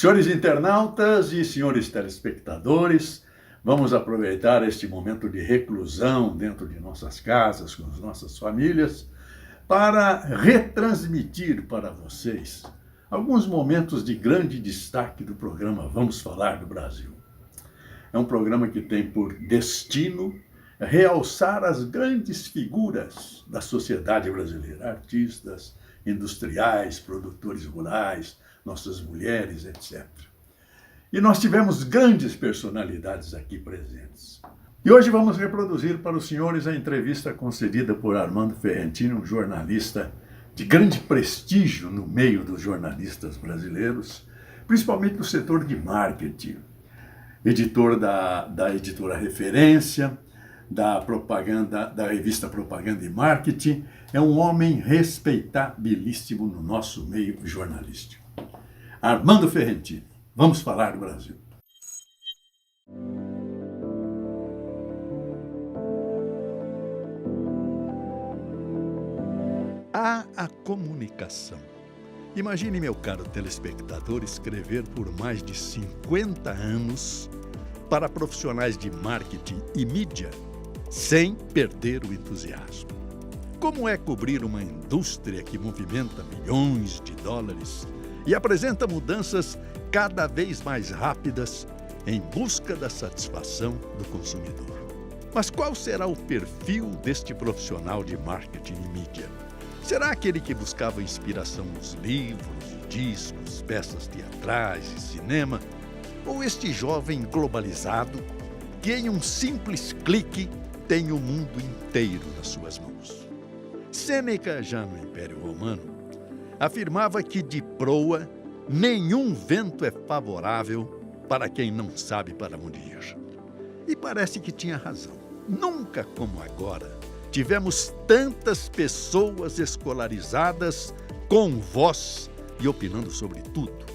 Senhores internautas e senhores telespectadores, vamos aproveitar este momento de reclusão dentro de nossas casas, com as nossas famílias, para retransmitir para vocês alguns momentos de grande destaque do programa Vamos Falar do Brasil. É um programa que tem por destino realçar as grandes figuras da sociedade brasileira, artistas, industriais, produtores rurais, nossas mulheres, etc. E nós tivemos grandes personalidades aqui presentes. E hoje vamos reproduzir para os senhores a entrevista concedida por Armando Ferrentini, um jornalista de grande prestígio no meio dos jornalistas brasileiros, principalmente no setor de marketing. Editor da editora Referência, da revista Propaganda e Marketing, é um homem respeitabilíssimo no nosso meio jornalístico. Armando Ferrentini, vamos falar do Brasil. A comunicação. Imagine, meu caro telespectador, escrever por mais de 50 anos para profissionais de marketing e mídia sem perder o entusiasmo. Como é cobrir uma indústria que movimenta milhões de dólares e apresenta mudanças cada vez mais rápidas em busca da satisfação do consumidor? Mas qual será o perfil deste profissional de marketing e mídia? Será aquele que buscava inspiração nos livros, discos, peças teatrais e cinema? Ou este jovem globalizado que em um simples clique tem o mundo inteiro nas suas mãos? Sêneca, já no Império Romano, afirmava que de proa nenhum vento é favorável para quem não sabe para onde ir. E parece que tinha razão. Nunca como agora tivemos tantas pessoas escolarizadas com voz e opinando sobre tudo.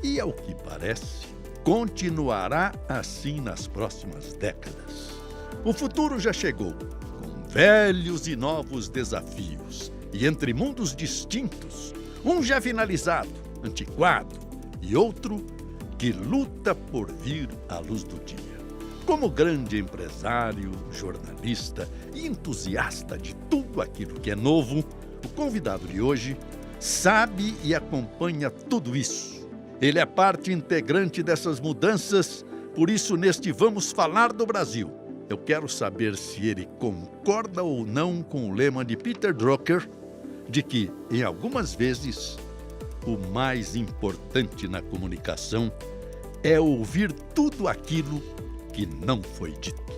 E, ao que parece, continuará assim nas próximas décadas. O futuro já chegou, com velhos e novos desafios, e entre mundos distintos, um já finalizado, antiquado, e outro que luta por vir à luz do dia. Como grande empresário, jornalista e entusiasta de tudo aquilo que é novo, o convidado de hoje sabe e acompanha tudo isso. Ele é parte integrante dessas mudanças, por isso neste Vamos Falar do Brasil, eu quero saber se ele concorda ou não com o lema de Peter Drucker, de que, em algumas vezes, o mais importante na comunicação é ouvir tudo aquilo que não foi dito.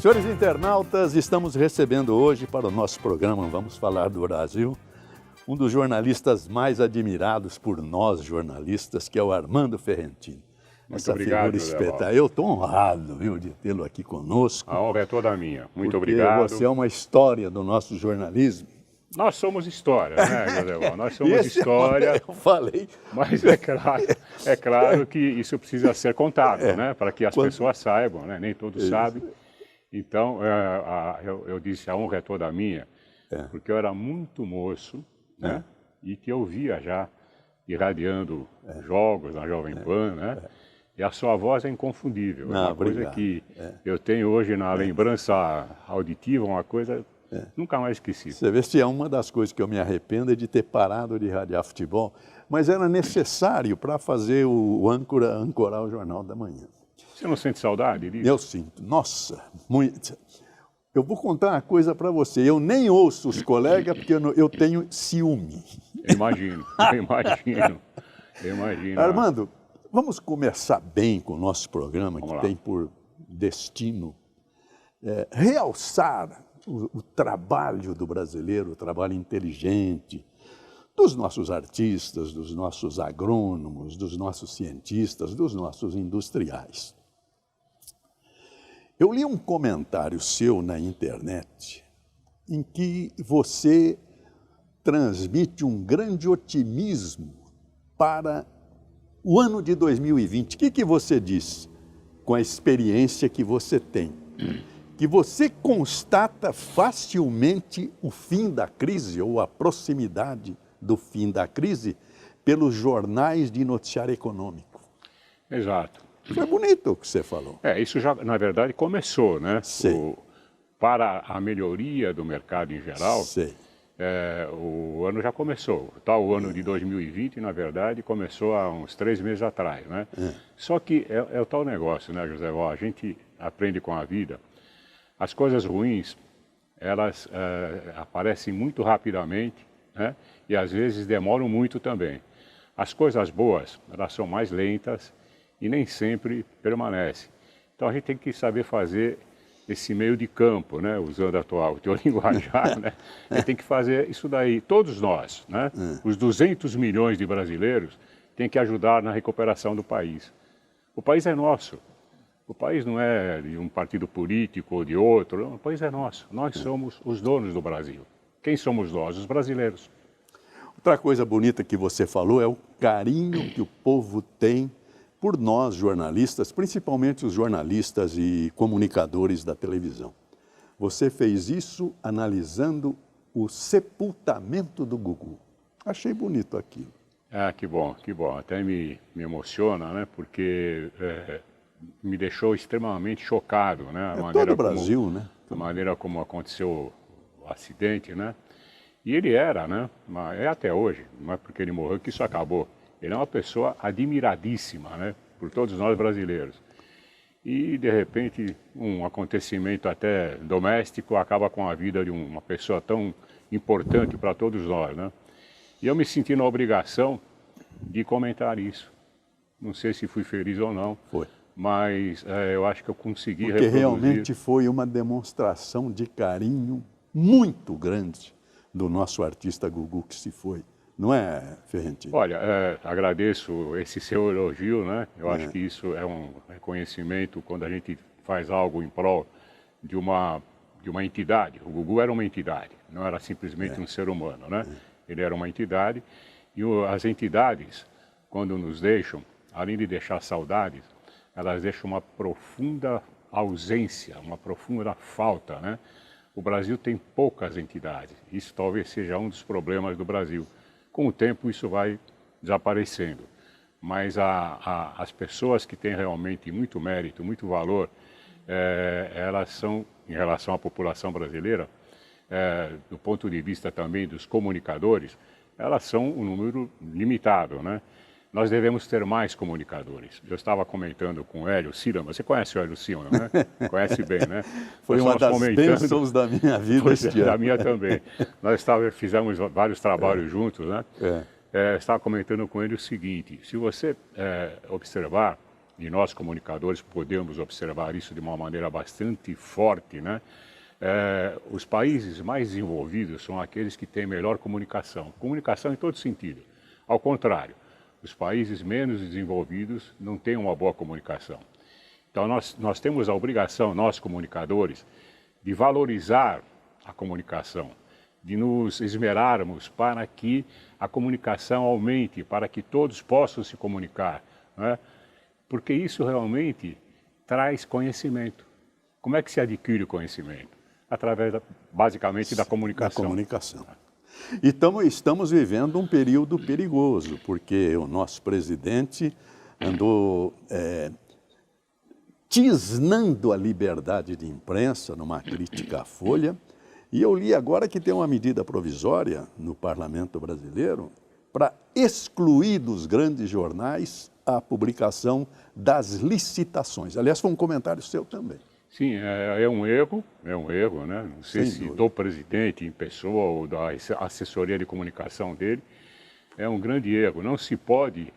Senhores internautas, estamos recebendo hoje para o nosso programa Vamos Falar do Brasil um dos jornalistas mais admirados por nós jornalistas, que é o Armando Ferrentini. Muito obrigado, Eu estou honrado, viu, de tê-lo aqui conosco. A honra é toda minha. Muito obrigado. Você é uma história do nosso jornalismo. Nós somos história, né, José? Nós somos história. Eu falei. Mas é claro que isso precisa ser contado, né, para que as pessoas saibam, né? Nem todos sabem. Então, eu disse, a honra é toda minha, porque eu era muito moço, né, e que eu via já irradiando jogos na Jovem Pan, né? E a sua voz é inconfundível. É uma coisa que eu tenho hoje na lembrança auditiva, uma coisa nunca mais esqueci. Você vê se é uma das coisas que eu me arrependo é de ter parado de irradiar futebol, mas era necessário para fazer o ancorar o Jornal da Manhã. Você não sente saudade disso? Eu sinto. Nossa, muito. Eu vou contar uma coisa para você. Eu nem ouço os colegas porque eu tenho ciúme. Eu imagino. Armando, vamos começar bem com o nosso programa, que tem por destino realçar o trabalho do brasileiro, o trabalho inteligente, dos nossos artistas, dos nossos agrônomos, dos nossos cientistas, dos nossos industriais. Eu li um comentário seu na internet em que você transmite um grande otimismo para o ano de 2020, o que você diz com a experiência que você tem? Que você constata facilmente o fim da crise ou a proximidade do fim da crise pelos jornais de noticiário econômico. Exato. Foi bonito o que você falou. Isso já, na verdade, começou, né? Sei. Para a melhoria do mercado em geral, Sei. O ano já começou. O ano de 2020, na verdade, começou há uns 3 meses atrás, né? Só que é o tal negócio, né, José? A gente aprende com a vida. As coisas ruins, elas aparecem muito rapidamente, né? E às vezes demoram muito também. As coisas boas, elas são mais lentas e nem sempre permanecem. Então a gente tem que saber fazer esse meio de campo, né? Usando o teu linguajar, né? A gente tem que fazer isso daí, todos nós, né? Os 200 milhões de brasileiros têm que ajudar na recuperação do país. O país é nosso. O país não é de um partido político ou de outro, não, o país é nosso. Nós somos os donos do Brasil. Quem somos nós? Os brasileiros. Outra coisa bonita que você falou é o carinho que o povo tem por nós, jornalistas, principalmente os jornalistas e comunicadores da televisão. Você fez isso analisando o sepultamento do Gugu. Achei bonito aquilo. Que bom, que bom. Até me emociona, né? Porque me deixou extremamente chocado, né? Todo o Brasil, né? A maneira como aconteceu o acidente, né? E ele era, né? Mas é até hoje, não é porque ele morreu que isso acabou. Ele é uma pessoa admiradíssima, né? Por todos nós brasileiros. E, de repente, um acontecimento até doméstico acaba com a vida de uma pessoa tão importante para todos nós, né? E eu me senti na obrigação de comentar isso. Não sei se fui feliz ou não. Foi. Mas eu acho que eu consegui reproduzir. Porque realmente foi uma demonstração de carinho muito grande do nosso artista Gugu que se foi. Não é, Ferrentino? Olha, agradeço esse seu elogio, né? Eu acho que isso é um reconhecimento quando a gente faz algo em prol de uma entidade. O Gugu era uma entidade, não era simplesmente um ser humano, né? Ele era uma entidade e as entidades, quando nos deixam, além de deixar saudades, elas deixam uma profunda ausência, uma profunda falta, né? O Brasil tem poucas entidades. Isso talvez seja um dos problemas do Brasil. Com o tempo isso vai desaparecendo. Mas as pessoas que têm realmente muito mérito, muito valor, elas são, em relação à população brasileira, do ponto de vista também dos comunicadores, elas são um número limitado, né? Nós devemos ter mais comunicadores. Eu estava comentando com o Hélio Silva, você conhece o Hélio Silva, né? Conhece bem, né? Foi uma das bênçãos da minha vida este ano. Da minha também. Nós fizemos vários trabalhos juntos, né? Estava comentando com ele o seguinte, se você observar, e nós comunicadores podemos observar isso de uma maneira bastante forte, né? Os países mais desenvolvidos são aqueles que têm melhor comunicação. Comunicação em todo sentido. Ao contrário, os países menos desenvolvidos não têm uma boa comunicação. Então nós temos a obrigação, nós comunicadores, de valorizar a comunicação, de nos esmerarmos para que a comunicação aumente, para que todos possam se comunicar, né? Porque isso realmente traz conhecimento. Como é que se adquire o conhecimento? Através, basicamente, da comunicação. Da comunicação. E estamos vivendo um período perigoso, porque o nosso presidente andou tisnando a liberdade de imprensa numa crítica à Folha, e eu li agora que tem uma medida provisória no Parlamento brasileiro para excluir dos grandes jornais a publicação das licitações. Aliás, foi um comentário seu também. Sim, é um erro, né? Não sei se do presidente em pessoa ou da assessoria de comunicação dele, é um grande erro. Não se pode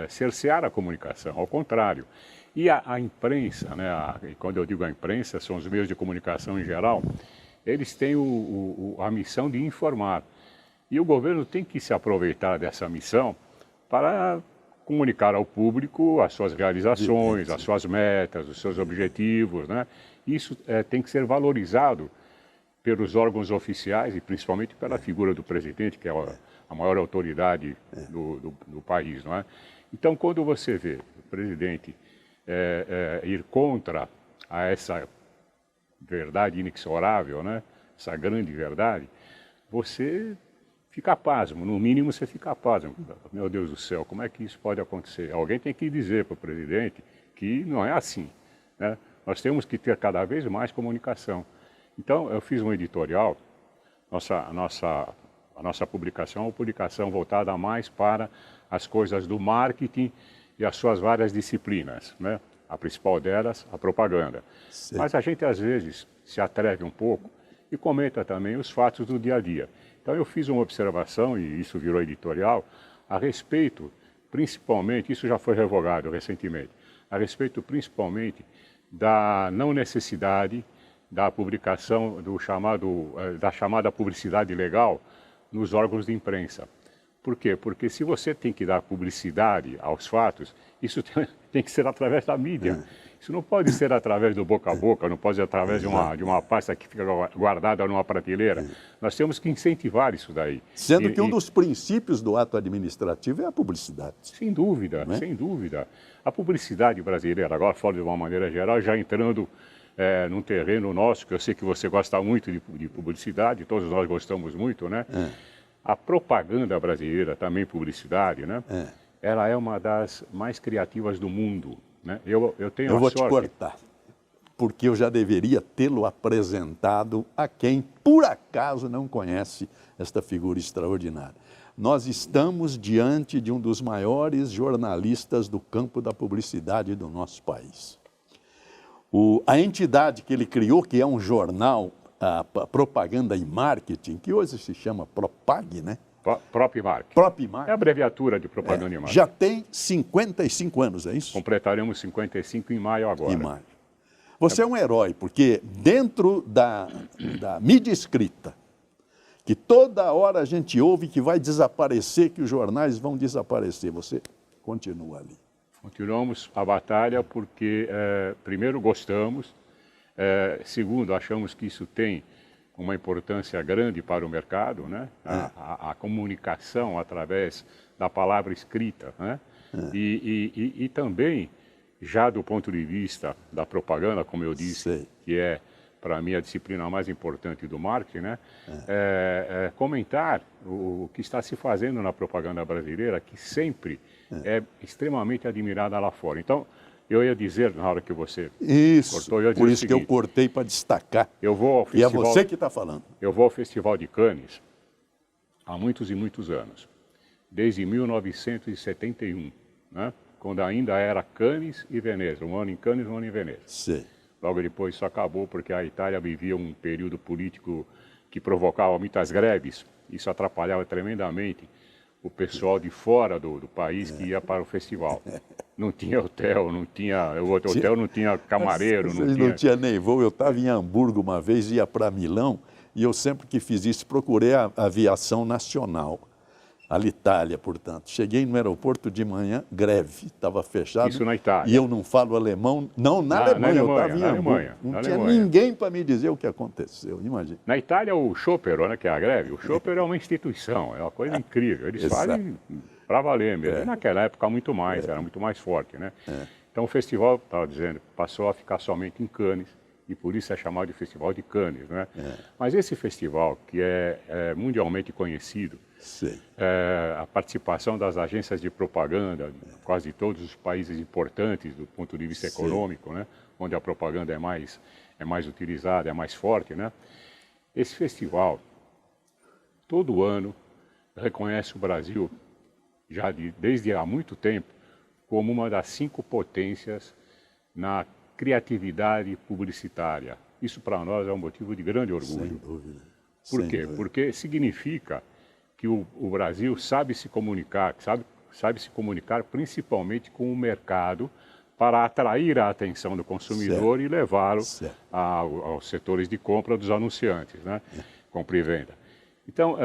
cercear a comunicação, ao contrário. E a imprensa, né? Quando eu digo a imprensa, são os meios de comunicação em geral, eles têm a missão de informar. E o governo tem que se aproveitar dessa missão para comunicar ao público as suas realizações, as suas metas, os seus objetivos, né? Isso tem que ser valorizado pelos órgãos oficiais e principalmente pela figura do presidente, que é a maior autoridade do país, não é? Então, quando você vê o presidente ir contra essa verdade inexorável, né? Essa grande verdade, você fica pasmo, no mínimo você fica pasmo. Meu Deus do céu, como é que isso pode acontecer? Alguém tem que dizer para o presidente que não é assim, né? Nós temos que ter cada vez mais comunicação. Então, eu fiz um editorial, a nossa publicação é uma publicação voltada mais para as coisas do marketing e as suas várias disciplinas, né? A principal delas, a propaganda. Sim. Mas a gente, às vezes, se atreve um pouco e comenta também os fatos do dia a dia. Então, eu fiz uma observação, e isso virou editorial, a respeito, principalmente, isso já foi revogado recentemente, a respeito, principalmente, da não necessidade da publicação da chamada publicidade legal nos órgãos de imprensa. Por quê? Porque se você tem que dar publicidade aos fatos, isso tem que ser através da mídia. Isso não pode ser através do boca a boca, não pode ser através de uma pasta que fica guardada numa prateleira. Nós temos que incentivar isso daí. Sendo que um dos princípios do ato administrativo é a publicidade. Sem dúvida, né? Sem dúvida. A publicidade brasileira, agora falo de uma maneira geral, já entrando num terreno nosso, que eu sei que você gosta muito de publicidade, todos nós gostamos muito, né? A propaganda brasileira, também publicidade, né? Ela é uma das mais criativas do mundo, né? Eu vou te cortar, porque eu já deveria tê-lo apresentado a quem, por acaso, não conhece esta figura extraordinária. Nós estamos diante de um dos maiores jornalistas do campo da publicidade do nosso país. A entidade que ele criou, que é um jornal, a Propaganda e Marketing, que hoje se chama Propag, né? Propmark. Propmark. É a abreviatura de Propaganda e Marketing. Já tem 55 anos, é isso? Completaremos 55 em maio agora. Em maio. Você é um herói, porque dentro da mídia escrita, que toda hora a gente ouve que vai desaparecer, que os jornais vão desaparecer, você continua ali. Continuamos a batalha porque, primeiro, gostamos, segundo, achamos que isso tem uma importância grande para o mercado, né? A comunicação através da palavra escrita, né? E também, já do ponto de vista da propaganda, como eu disse, que é, para mim, a disciplina mais importante do marketing, né? Comentar o que está se fazendo na propaganda brasileira, que sempre é extremamente admirada lá fora. Então, eu ia dizer, na hora que você cortou, eu ia dizer por isso que eu cortei para destacar. Eu vou ao festival, e é você que está falando. Eu vou ao Festival de Cannes há muitos e muitos anos, desde 1971, né? Quando ainda era Cannes e Veneza, um ano em Cannes e um ano em Veneza. Sim. Logo depois isso acabou porque a Itália vivia um período político que provocava muitas greves. Isso atrapalhava tremendamente o pessoal de fora do país que ia para o festival. Não tinha hotel, não tinha... O outro hotel não tinha camareiro, não tinha nem voo. Eu estava em Hamburgo uma vez, ia para Milão, e eu sempre que fiz isso, procurei a aviação nacional. Alitalia, portanto. Cheguei no aeroporto de manhã, greve, estava fechado. Isso na Itália. E eu não falo alemão, não, na Alemanha, eu estava em Hamburgo. Não tinha ninguém para me dizer o que aconteceu, imagina. Na Itália, o Sciopero, né, que é a greve, o Sciopero é uma instituição, é uma coisa incrível. Eles fazem para valer mesmo. E naquela época, muito mais, era muito mais forte, né? Então, o festival, estava dizendo, passou a ficar somente em Cannes, e por isso é chamado de Festival de Cannes, né? Mas esse festival, que é mundialmente conhecido, a participação das agências de propaganda de quase todos os países importantes do ponto de vista econômico, né? Onde a propaganda é mais utilizada, é mais forte, né? Esse festival, todo ano, reconhece o Brasil, já desde há muito tempo, como uma das 5 potências na criatividade publicitária. Isso para nós é um motivo de grande orgulho. Sem dúvida. Por quê? Porque significa que o Brasil sabe se comunicar, sabe se comunicar principalmente com o mercado para atrair a atenção do consumidor e levá-lo aos setores de compra dos anunciantes, né? Compra e venda. Então,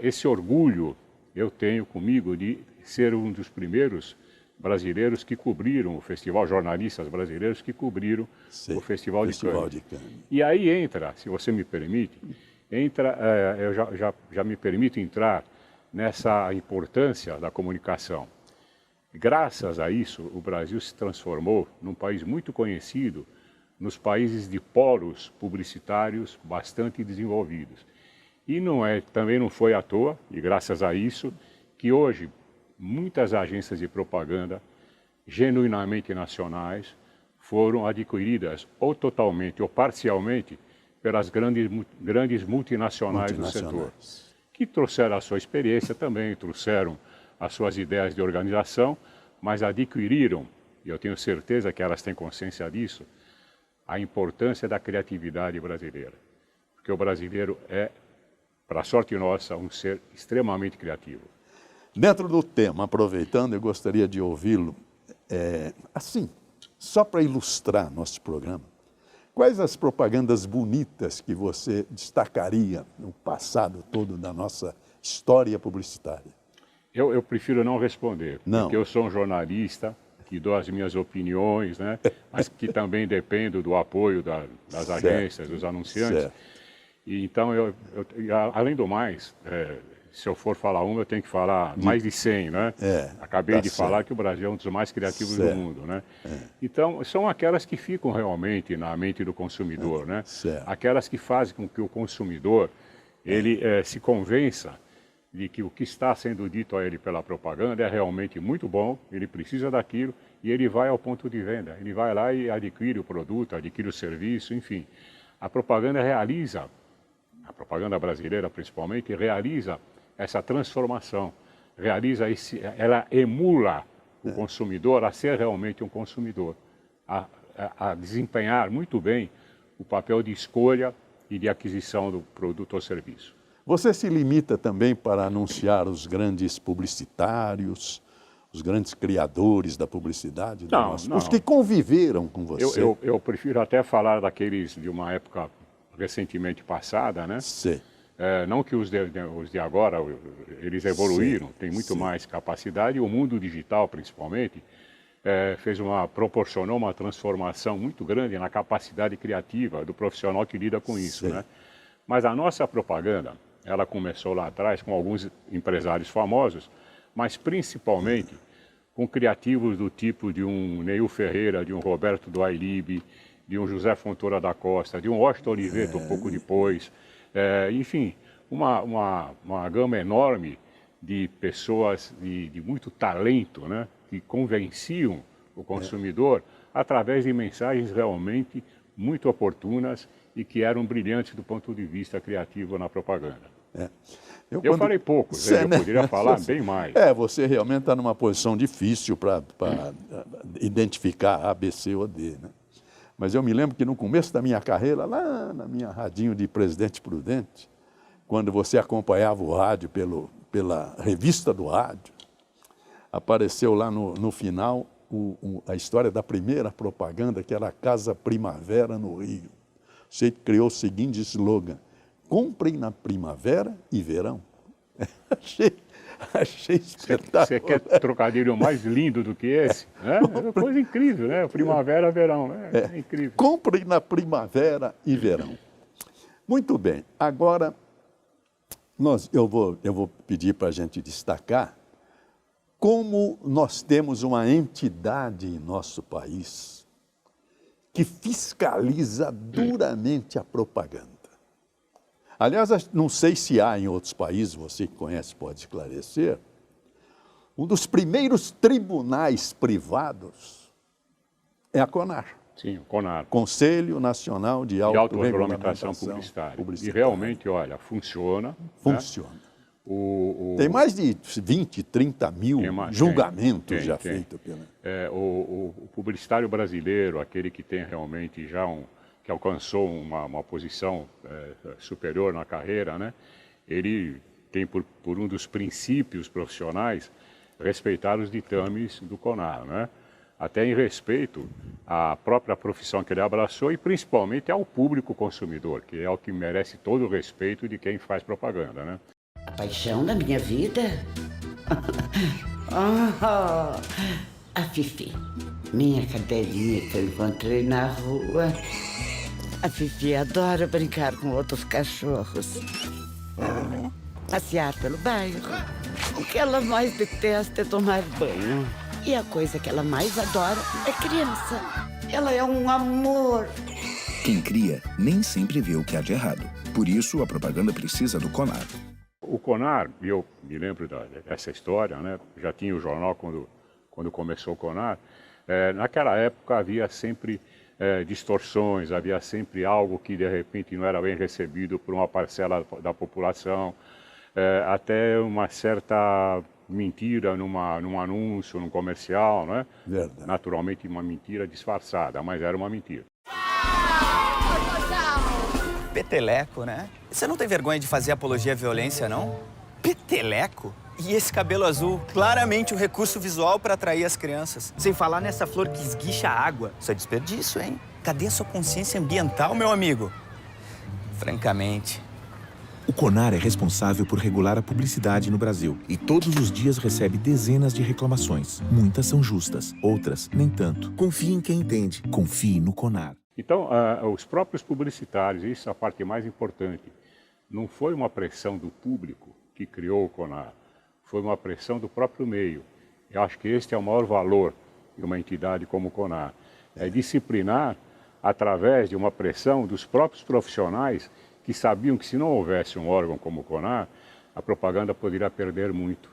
esse orgulho eu tenho comigo de ser um dos primeiros brasileiros que cobriram o festival, jornalistas brasileiros que cobriram o Festival de Cannes. E aí entra, se você me permite, eu já me permito entrar nessa importância da comunicação. Graças a isso, o Brasil se transformou num país muito conhecido nos países de polos publicitários bastante desenvolvidos. E também não foi à toa, e graças a isso, que hoje muitas agências de propaganda genuinamente nacionais foram adquiridas ou totalmente ou parcialmente pelas grandes multinacionais do setor, que trouxeram a sua experiência também, trouxeram as suas ideias de organização, mas adquiriram, e eu tenho certeza que elas têm consciência disso, a importância da criatividade brasileira. Porque o brasileiro é, para sorte nossa, um ser extremamente criativo. Dentro do tema, aproveitando, eu gostaria de ouvi-lo, assim, só para ilustrar nosso programa, quais as propagandas bonitas que você destacaria no passado todo da nossa história publicitária? Eu prefiro não responder, porque eu sou um jornalista que dou as minhas opiniões, né? Mas que também dependo do apoio das agências, dos anunciantes. E então, além do mais, se eu for falar uma, eu tenho que falar mais de 100, né? Acabei de falar que o Brasil é um dos mais criativos do mundo, né? Então, são aquelas que ficam realmente na mente do consumidor, né? Aquelas que fazem com que o consumidor ele se convença de que o que está sendo dito a ele pela propaganda é realmente muito bom, ele precisa daquilo e ele vai ao ponto de venda. Ele vai lá e adquire o produto, adquire o serviço, enfim. A propaganda brasileira principalmente, realiza essa transformação, ela emula o consumidor a ser realmente um consumidor, a desempenhar muito bem o papel de escolha e de aquisição do produto ou serviço. Você se limita também para anunciar os grandes publicitários, os grandes criadores da publicidade? Não. Os que conviveram com você? Eu prefiro até falar daqueles de uma época recentemente passada, né? Sim. Não que os de agora, eles evoluíram, têm muito mais capacidade, e o mundo digital, principalmente, proporcionou uma transformação muito grande na capacidade criativa do profissional que lida com isso, né? Mas a nossa propaganda, ela começou lá atrás com alguns empresários famosos, mas principalmente com criativos do tipo de um Neil Ferreira, de um Roberto do Ailib, de um José Fontoura da Costa, de um Washington Oliveto um pouco depois, enfim, uma gama enorme de pessoas de muito talento, né, que convenciam o consumidor através de mensagens realmente muito oportunas e que eram brilhantes do ponto de vista criativo na propaganda. Eu falei pouco, eu poderia falar bem mais. Você realmente está numa posição difícil para identificar A, B, C ou D, né? Mas eu me lembro que no começo da minha carreira, lá na minha radinho de Presidente Prudente, quando você acompanhava o rádio pela revista do rádio, apareceu lá no final a história da primeira propaganda, que era a Casa Primavera no Rio. Você criou o seguinte slogan: comprem na primavera e verão. Achei espetacular. Você quer trocadilho mais lindo do que esse? É uma coisa incrível, né? Primavera, verão, né? É incrível. Comprem na primavera e verão. Muito bem. Agora, eu vou pedir para a gente destacar como nós temos uma entidade em nosso país que fiscaliza duramente a propaganda. Aliás, não sei se há em outros países, você que conhece pode esclarecer, um dos primeiros tribunais privados é a CONAR. Sim, o CONAR. Conselho Nacional de Autorregulamentação Publicitária. E realmente, olha, funciona. Funciona. Né? Tem mais de 20, 30 mil julgamentos já feitos. O publicitário brasileiro, aquele que tem realmente já que alcançou uma posição superior na carreira, né? Ele tem por um dos princípios profissionais respeitar os ditames do CONAR, né? Até em respeito à própria profissão que ele abraçou e principalmente ao público consumidor, que é o que merece todo o respeito de quem faz propaganda, né? A paixão da minha vida? A Fifi, minha cadelinha que eu encontrei na rua. A Fifi adora brincar com outros cachorros. Passear pelo bairro. O que ela mais detesta é tomar banho. E a coisa que ela mais adora é criança. Ela é um amor. Quem cria nem sempre vê o que há de errado. Por isso, a propaganda precisa do CONAR. O CONAR, e eu me lembro dessa história, né? Já tinha o jornal quando começou o CONAR. Naquela época havia sempre distorções, havia sempre algo que de repente não era bem recebido por uma parcela da população, até uma certa mentira num anúncio, num comercial, né? Verdade. Naturalmente uma mentira disfarçada, mas era uma mentira. Peteleco, né? Você não tem vergonha de fazer apologia à violência, não? Peteleco? E esse cabelo azul? Claramente um recurso visual para atrair as crianças. Sem falar nessa flor que esguicha a água. Isso é desperdício, hein? Cadê a sua consciência ambiental, meu amigo? Francamente. O CONAR é responsável por regular a publicidade no Brasil e todos os dias recebe dezenas de reclamações. Muitas são justas, outras nem tanto. Confie em quem entende. Confie no CONAR. Então, os próprios publicitários, isso é a parte mais importante, não foi uma pressão do público que criou o CONAR, foi uma pressão do próprio meio. Eu acho que este é o maior valor de uma entidade como o CONAR, é disciplinar através de uma pressão dos próprios profissionais que sabiam que se não houvesse um órgão como o CONAR, a propaganda poderia perder muito.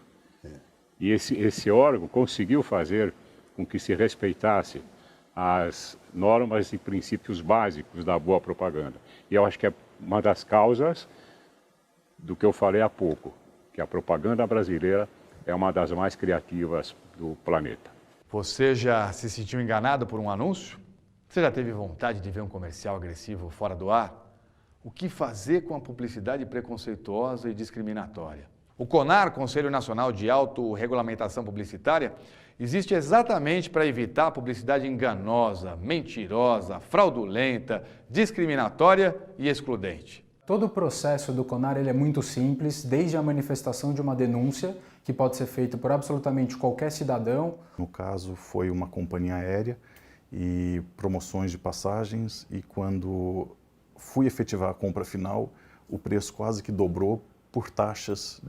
E esse órgão conseguiu fazer com que se respeitasse as normas e princípios básicos da boa propaganda. E eu acho que é uma das causas do que eu falei há pouco, que a propaganda brasileira é uma das mais criativas do planeta. Você já se sentiu enganado por um anúncio? Você já teve vontade de ver um comercial agressivo fora do ar? O que fazer com a publicidade preconceituosa e discriminatória? O CONAR, Conselho Nacional de Autorregulamentação Publicitária, existe exatamente para evitar a publicidade enganosa, mentirosa, fraudulenta, discriminatória e excludente. Todo o processo do CONAR ele é muito simples, desde a manifestação de uma denúncia, que pode ser feita por absolutamente qualquer cidadão. No caso, foi uma companhia aérea e promoções de passagens, e quando fui efetivar a compra final, o preço quase que dobrou por taxas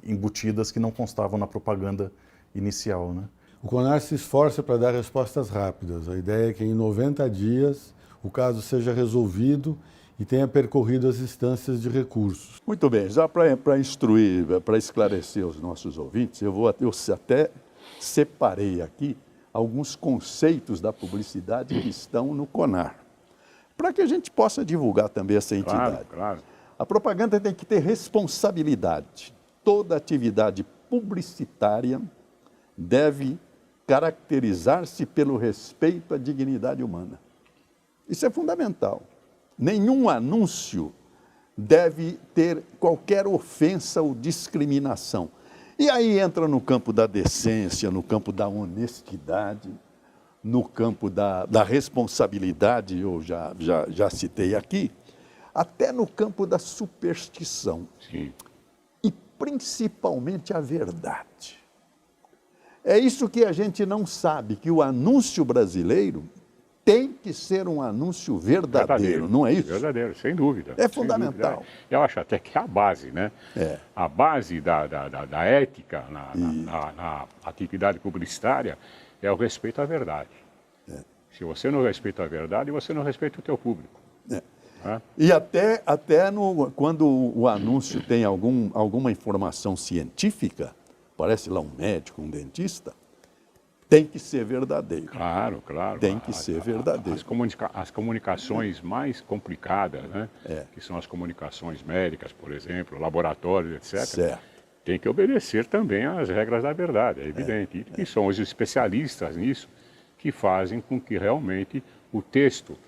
embutidas que não constavam na propaganda inicial, né? O CONAR se esforça para dar respostas rápidas. A ideia é que em 90 dias o caso seja resolvido e tenha percorrido as instâncias de recursos. Muito bem, já para instruir, para esclarecer os nossos ouvintes, eu até separei aqui alguns conceitos da publicidade que estão no CONAR, para que a gente possa divulgar também essa entidade. Claro. A propaganda tem que ter responsabilidade. Toda atividade publicitária deve caracterizar-se pelo respeito à dignidade humana. Isso é fundamental. Nenhum anúncio deve ter qualquer ofensa ou discriminação. E aí entra no campo da decência, no campo da honestidade, no campo da responsabilidade, eu já citei aqui, até no campo da superstição. Sim. E principalmente a verdade. É isso que a gente não sabe, que o anúncio brasileiro tem que ser um anúncio verdadeiro, não é isso? Verdadeiro, sem dúvida. É fundamental. Eu acho até que é a base, né? A base da ética na atividade publicitária é o respeito à verdade. Se você não respeita a verdade, você não respeita o teu público. E até quando o anúncio tem alguma informação científica, parece lá um médico, um dentista, tem que ser verdadeiro. Claro. Tem que ser verdadeiro. As comunicações mais complicadas, né? Que são as comunicações médicas, por exemplo, laboratórios, etc., certo, tem que obedecer também às regras da verdade, é evidente. E são os especialistas nisso que fazem com que realmente o texto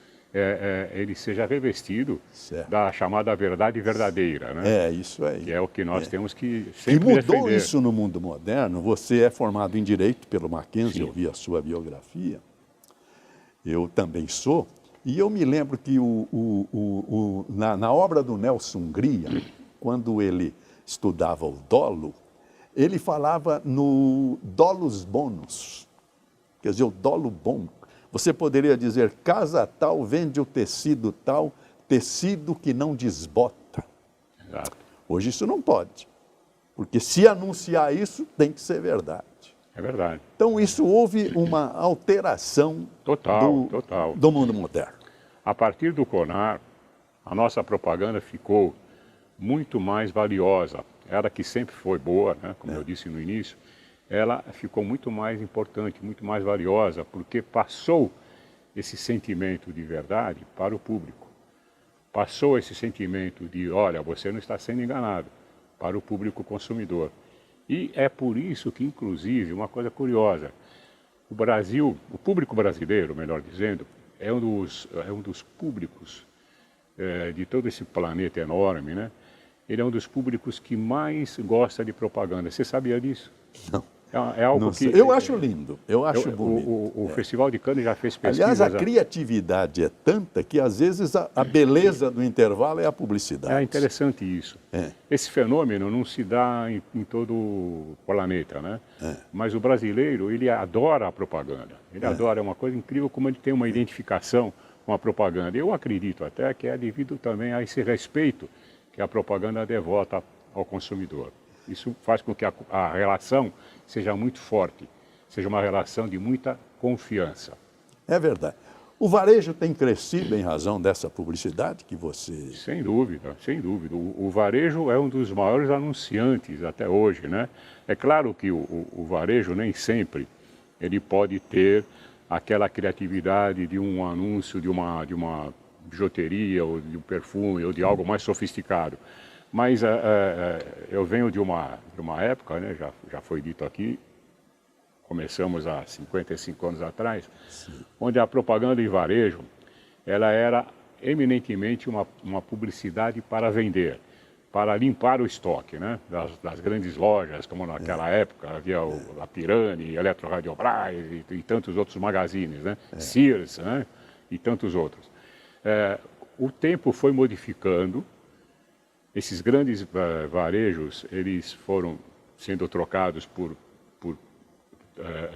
ele seja revestido da chamada verdade verdadeira, né? Isso aí. Que é o que nós temos que sempre mudou defender. Isso no mundo moderno. Você é formado em Direito pelo Mackenzie, eu vi a sua biografia. Eu também sou. E eu me lembro que na obra do Nelson Hungria, quando ele estudava o dolo, ele falava no dolus bonus, quer dizer, o dolo bom. Você poderia dizer, casa tal vende o tecido tal, tecido que não desbota. Exato. Hoje isso não pode, porque se anunciar isso, tem que ser verdade. É verdade. Então isso houve uma alteração Total. do mundo moderno. A partir do CONAR, a nossa propaganda ficou muito mais valiosa. Ela que sempre foi boa, né? Como eu disse no início, ela ficou muito mais importante, muito mais valiosa, porque passou esse sentimento de verdade para o público. Passou esse sentimento de, olha, você não está sendo enganado, para o público consumidor. E é por isso que, inclusive, uma coisa curiosa, o Brasil, o público brasileiro, melhor dizendo, é um dos públicos de todo esse planeta enorme, né? Ele é um dos públicos que mais gosta de propaganda. Você sabia disso? Não. É algo Não que... sei. Eu acho lindo, eu acho bonito. O Festival de Cannes já fez pesquisas... Aliás, a criatividade é tanta que, às vezes, a beleza do intervalo é a publicidade. É interessante isso. Esse fenômeno não se dá em todo o planeta, né? Mas o brasileiro, ele adora a propaganda. Ele adora, é uma coisa incrível como ele tem uma identificação com a propaganda. Eu acredito até que é devido também a esse respeito que a propaganda devota ao consumidor. Isso faz com que a relação seja muito forte, seja uma relação de muita confiança. É verdade. O varejo tem crescido em razão dessa publicidade que você... Sem dúvida, sem dúvida. O varejo é um dos maiores anunciantes até hoje, né? É claro que o varejo nem sempre ele pode ter aquela criatividade de um anúncio de uma bijuteria ou de um perfume ou de algo mais sofisticado. Mas eu venho de uma época, né, já foi dito aqui, começamos há 55 anos atrás, onde a propaganda em varejo ela era eminentemente uma publicidade para vender, para limpar o estoque, né, das grandes lojas, como naquela época havia a Pirani, Eletroradiobras e tantos outros magazines, né, Sears, né, e tantos outros. O tempo foi modificando. Esses grandes varejos, eles foram sendo trocados por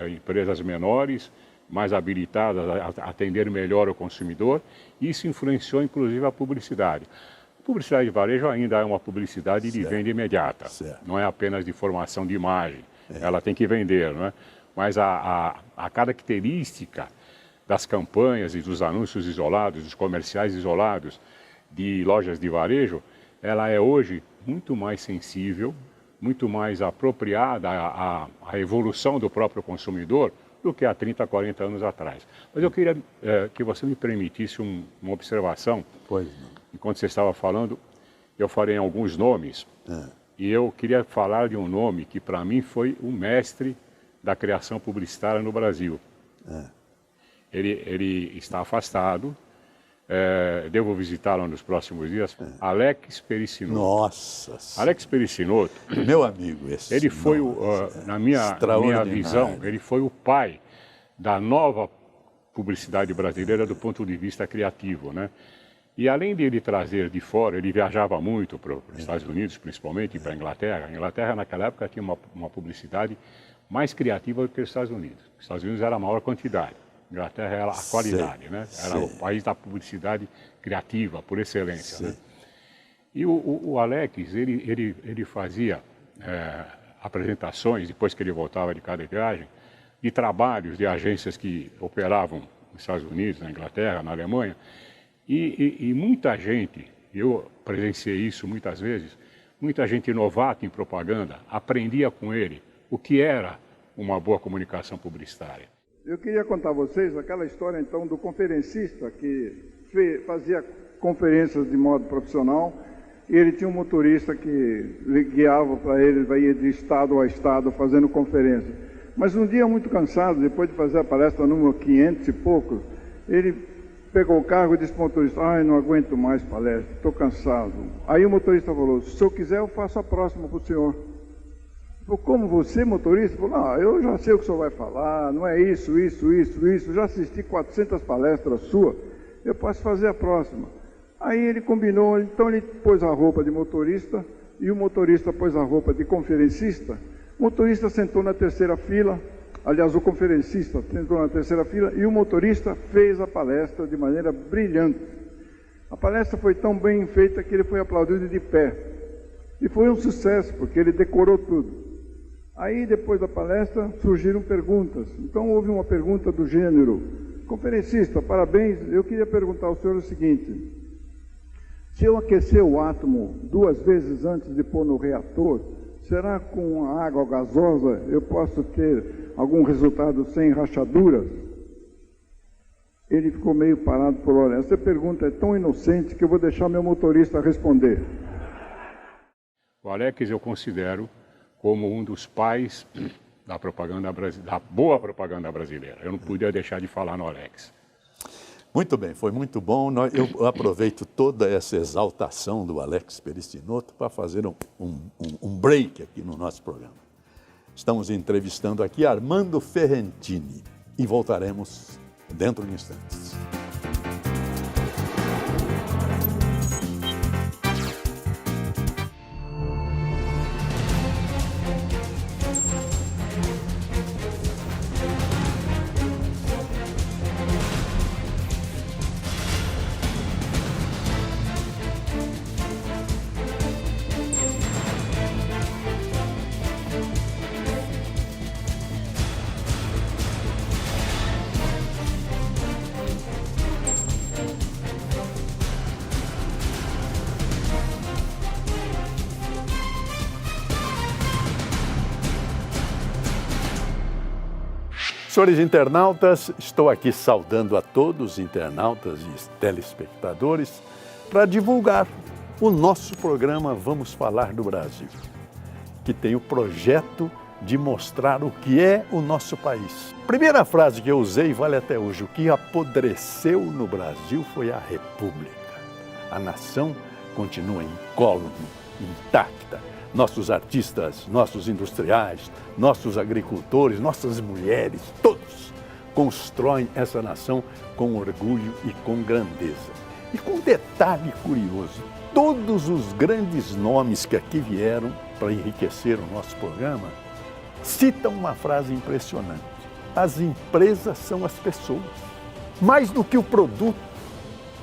empresas menores, mais habilitadas a atender melhor o consumidor. Isso influenciou, inclusive, a publicidade. A publicidade de varejo ainda é uma publicidade de venda imediata. Não é apenas de formação de imagem. Ela tem que vender, não é? Mas a característica das campanhas e dos anúncios isolados, dos comerciais isolados de lojas de varejo, ela é hoje muito mais sensível, muito mais apropriada à evolução do próprio consumidor do que há 30, 40 anos atrás. Mas eu queria que você me permitisse uma observação. Pois não. Enquanto você estava falando, eu falei alguns nomes, e eu queria falar de um nome que para mim foi o mestre da criação publicitária no Brasil. Ele está afastado. Devo visitá-lo nos próximos dias. Alex Pericinoto. Nossa! Alex Pericinoto, meu amigo, esse. Ele foi, na minha visão, ele foi o pai da nova publicidade brasileira do ponto de vista criativo, né? E além de ele trazer de fora, ele viajava muito para os Estados Unidos, principalmente, e para a Inglaterra. A Inglaterra, naquela época, tinha uma publicidade mais criativa do que os Estados Unidos. Os Estados Unidos era a maior quantidade. A Inglaterra era a qualidade, né? Era o país da publicidade criativa, por excelência. Né? E o Alex, ele fazia apresentações, depois que ele voltava de cada viagem, de trabalhos de agências que operavam nos Estados Unidos, na Inglaterra, na Alemanha. E muita gente, eu presenciei isso muitas vezes, muita gente novata em propaganda aprendia com ele o que era uma boa comunicação publicitária. Eu queria contar a vocês aquela história, então, do conferencista que fazia conferências de modo profissional e ele tinha um motorista que guiava para ele, ia de estado a estado fazendo conferência. Mas um dia, muito cansado, depois de fazer a palestra número 500 e pouco, ele pegou o carro e disse para o motorista: não aguento mais palestra, estou cansado. Aí o motorista falou: se eu quiser, eu faço a próxima para o senhor. Falei: como você, motorista? Falou: eu já sei o que o senhor vai falar, não é isso, já assisti 400 palestras suas, eu posso fazer a próxima. Aí ele combinou, então ele pôs a roupa de motorista e o motorista pôs a roupa de conferencista. O motorista sentou na terceira fila, aliás, o conferencista sentou na terceira fila e o motorista fez a palestra de maneira brilhante. A palestra foi tão bem feita que ele foi aplaudido de pé. E foi um sucesso, porque ele decorou tudo. Aí, depois da palestra, surgiram perguntas. Então, houve uma pergunta do gênero: conferencista, parabéns, eu queria perguntar ao senhor o seguinte: se eu aquecer o átomo 2 vezes antes de pôr no reator, será com a água gasosa eu posso ter algum resultado sem rachaduras? Ele ficou meio parado por olhar. Essa pergunta é tão inocente que eu vou deixar meu motorista responder. O Alex eu considero como um dos pais da boa propaganda brasileira. Eu não podia deixar de falar no Alex. Muito bem, foi muito bom. Eu aproveito toda essa exaltação do Alex Perissinotto para fazer um break aqui no nosso programa. Estamos entrevistando aqui Armando Ferrentini e voltaremos dentro de instantes. Senhores internautas, estou aqui saudando a todos os internautas e telespectadores para divulgar o nosso programa Vamos Falar do Brasil, que tem o projeto de mostrar o que é o nosso país. Primeira frase que eu usei vale até hoje: o que apodreceu no Brasil foi a República. A nação continua incólume, intacta. Nossos artistas, nossos industriais, nossos agricultores, nossas mulheres, todos constroem essa nação com orgulho e com grandeza. E com um detalhe curioso: todos os grandes nomes que aqui vieram para enriquecer o nosso programa citam uma frase impressionante: as empresas são as pessoas. Mais do que o produto,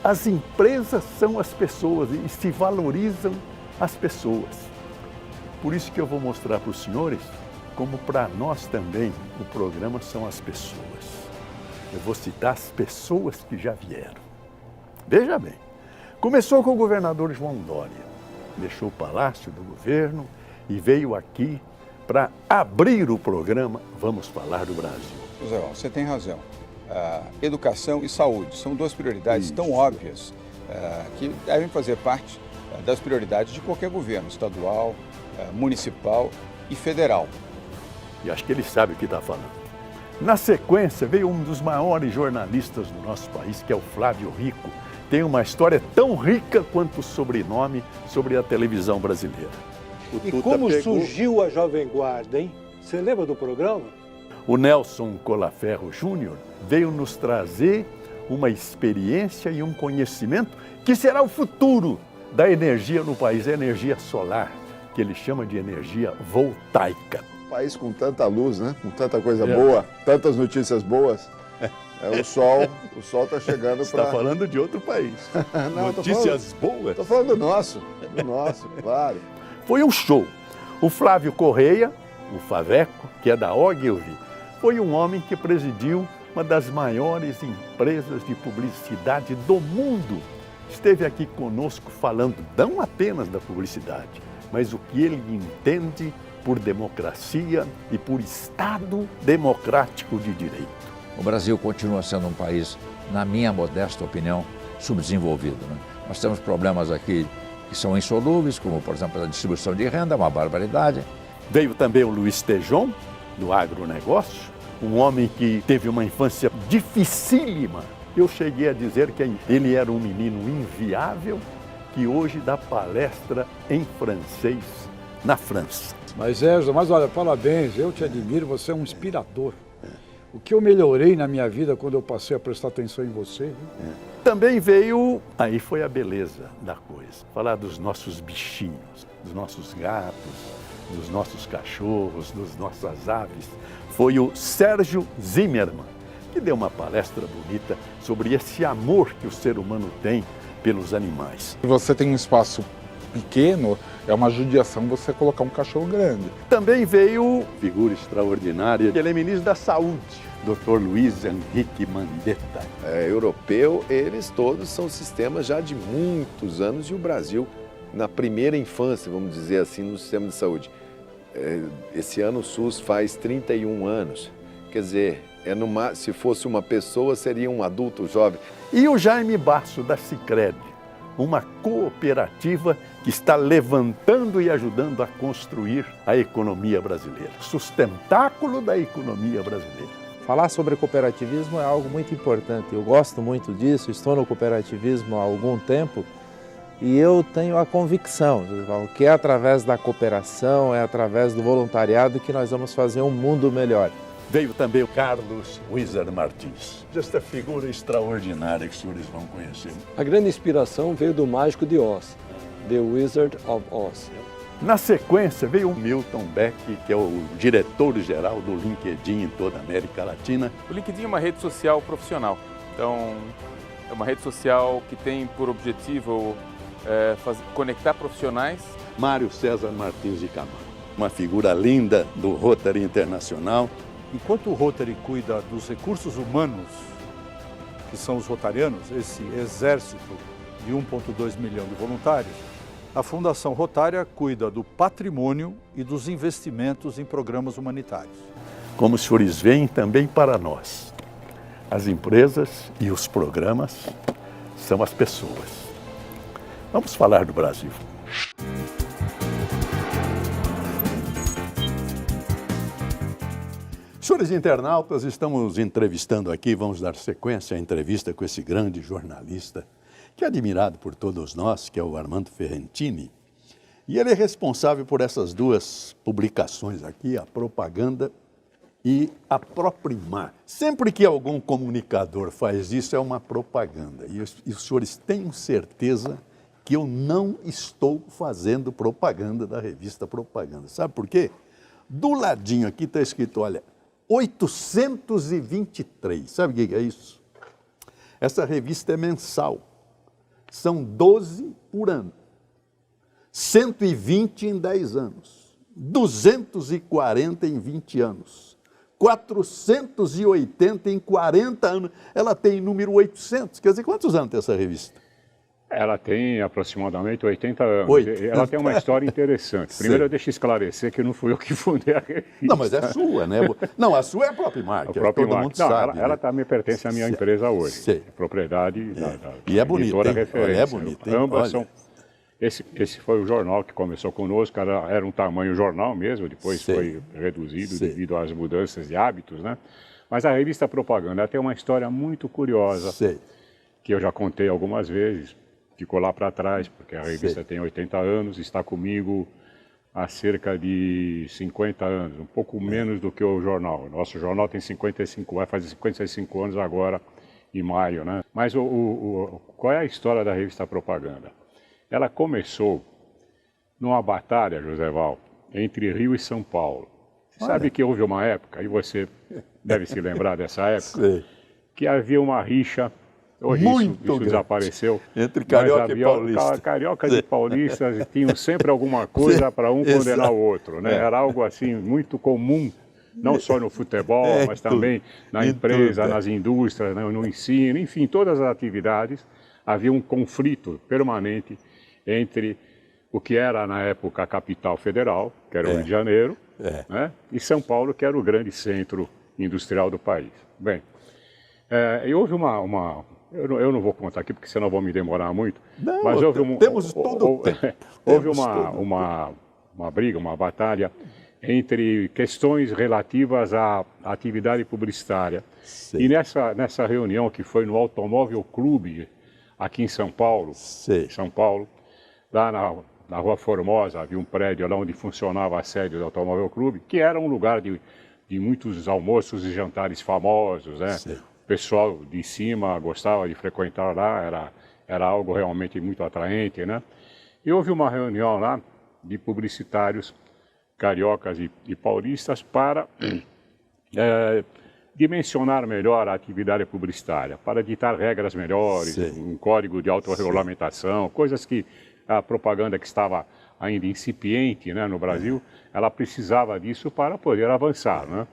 as empresas são as pessoas e se valorizam as pessoas. Por isso que eu vou mostrar para os senhores como para nós também o programa são as pessoas. Eu vou citar as pessoas que já vieram. Veja bem, começou com o governador João Dória. Deixou o palácio do governo e veio aqui para abrir o programa Vamos Falar do Brasil. José, você tem razão. Educação e saúde são 2 prioridades tão óbvias que devem fazer parte das prioridades de qualquer governo, estadual, municipal e federal. E acho que ele sabe o que está falando. Na sequência, veio um dos maiores jornalistas do nosso país, que é o Flávio Rico. Tem uma história tão rica quanto o sobrenome sobre a televisão brasileira. E como surgiu a Jovem Guarda, hein? Você lembra do programa? O Nelson Colaferro Júnior veio nos trazer uma experiência e um conhecimento que será o futuro da energia no país, a energia solar, que ele chama de energia voltaica. Um país com tanta luz, né? Com tanta coisa boa, tantas notícias boas. O sol está chegando para... Você está falando de outro país. Não, notícias boas. Estou falando do nosso, claro. Foi um show. O Flávio Correia, o Faveco, que é da Ogilvy, foi um homem que presidiu uma das maiores empresas de publicidade do mundo. Esteve aqui conosco falando não apenas da publicidade, mas o que ele entende por democracia e por Estado democrático de direito. O Brasil continua sendo um país, na minha modesta opinião, subdesenvolvido, né? Nós temos problemas aqui que são insolúveis, como, por exemplo, a distribuição de renda, uma barbaridade. Veio também o Luiz Tejon, do agronegócio, um homem que teve uma infância dificílima. Eu cheguei a dizer que ele era um menino inviável, que hoje dá palestra em francês na França. Mas olha, parabéns, eu te admiro, você é um inspirador. O que eu melhorei na minha vida quando eu passei a prestar atenção em você. Também veio, aí foi a beleza da coisa, falar dos nossos bichinhos, dos nossos gatos, dos nossos cachorros, das nossas aves, foi o Sérgio Zimmermann, que deu uma palestra bonita sobre esse amor que o ser humano tem pelos animais. Você tem um espaço pequeno, é uma judiação você colocar um cachorro grande. Também veio figura extraordinária, ele é ministro da Saúde, Dr. Luiz Henrique Mandetta. Europeu, eles todos são sistemas já de muitos anos e o Brasil, na primeira infância, vamos dizer assim, no sistema de saúde. Esse ano o SUS faz 31 anos, quer dizer, se fosse uma pessoa, seria um adulto jovem. E o Jaime Basso, da Sicredi, uma cooperativa que está levantando e ajudando a construir a economia brasileira, sustentáculo da economia brasileira. Falar sobre cooperativismo é algo muito importante. Eu gosto muito disso, estou no cooperativismo há algum tempo e eu tenho a convicção que é através da cooperação, é através do voluntariado que nós vamos fazer um mundo melhor. Veio também o Carlos Wieser Martins, esta figura extraordinária que os senhores vão conhecer. A grande inspiração veio do Mágico de Oz, The Wizard of Oz. Na sequência veio o Milton Beck, que é o diretor-geral do LinkedIn em toda a América Latina. O LinkedIn é uma rede social profissional, então é uma rede social que tem por objetivo conectar profissionais. Mário César Martins de Camargo, uma figura linda do Rotary Internacional. Enquanto o Rotary cuida dos recursos humanos, que são os rotarianos, esse exército de 1,2 milhão de voluntários, a Fundação Rotária cuida do patrimônio e dos investimentos em programas humanitários. Como os senhores veem, também para nós, as empresas e os programas são as pessoas. Vamos falar do Brasil. Senhores internautas, estamos entrevistando aqui, vamos dar sequência à entrevista com esse grande jornalista, que é admirado por todos nós, que é o Armando Ferrentini. E ele é responsável por essas duas publicações aqui, a Propaganda e a Proprimar. Sempre que algum comunicador faz isso, é uma propaganda. E os senhores tenham certeza que eu não estou fazendo propaganda da revista Propaganda. Sabe por quê? Do ladinho aqui está escrito, olha, 823. Sabe o que é isso? Essa revista é mensal. São 12 por ano. 120 em 10 anos. 240 em 20 anos. 480 em 40 anos. Ela tem número 800. Quer dizer, quantos anos tem essa revista? Ela tem aproximadamente 80 anos. Ela tem uma história interessante. Primeiro, deixa eu esclarecer que não fui eu que fundei a revista. Não, mas é sua, né? Não, a sua é a Proprimar, que todo mundo sabe. Ela também pertence à minha empresa hoje. Sei. É propriedade da e é bonita, editora referência. É bonita, hein? Ambas são... Esse foi o jornal que começou conosco, era um tamanho jornal mesmo, depois foi reduzido devido às mudanças de hábitos, né? Mas a revista Propaganda tem uma história muito curiosa, que eu já contei algumas vezes. Ficou lá para trás, porque a revista tem 80 anos, está comigo há cerca de 50 anos, um pouco menos do que o jornal. Nosso jornal tem 55, vai fazer 55 anos agora, em maio, né? Mas qual é a história da revista Propaganda? Ela começou numa batalha, José Val, entre Rio e São Paulo. Você sabe que houve uma época, e você deve se lembrar dessa época, que havia uma rixa. Hoje isso desapareceu. Entre carioca e paulista. Cariocas e paulistas tinham sempre alguma coisa para um condenar o outro, né? Era algo assim muito comum, não só no futebol, mas também na empresa, nas indústrias, no ensino, enfim, todas as atividades. Havia um conflito permanente entre o que era na época a capital federal, que era o Rio de Janeiro, né? E São Paulo, que era o grande centro industrial do país. Bem, e houve eu não vou contar aqui, porque senão vou me demorar muito. Não, mas temos todo o tempo. Houve uma briga, uma batalha entre questões relativas à atividade publicitária. E nessa reunião que foi no Automóvel Clube, aqui em São Paulo, lá na Rua Formosa, havia um prédio lá onde funcionava a sede do Automóvel Clube, que era um lugar de muitos almoços e jantares famosos, né? O pessoal de cima gostava de frequentar lá, era algo realmente muito atraente, né? E houve uma reunião lá de publicitários cariocas e paulistas para dimensionar melhor a atividade publicitária, para ditar regras melhores, um código de autorregulamentação, coisas que a propaganda que estava ainda incipiente, né, no Brasil, ela precisava disso para poder avançar, né?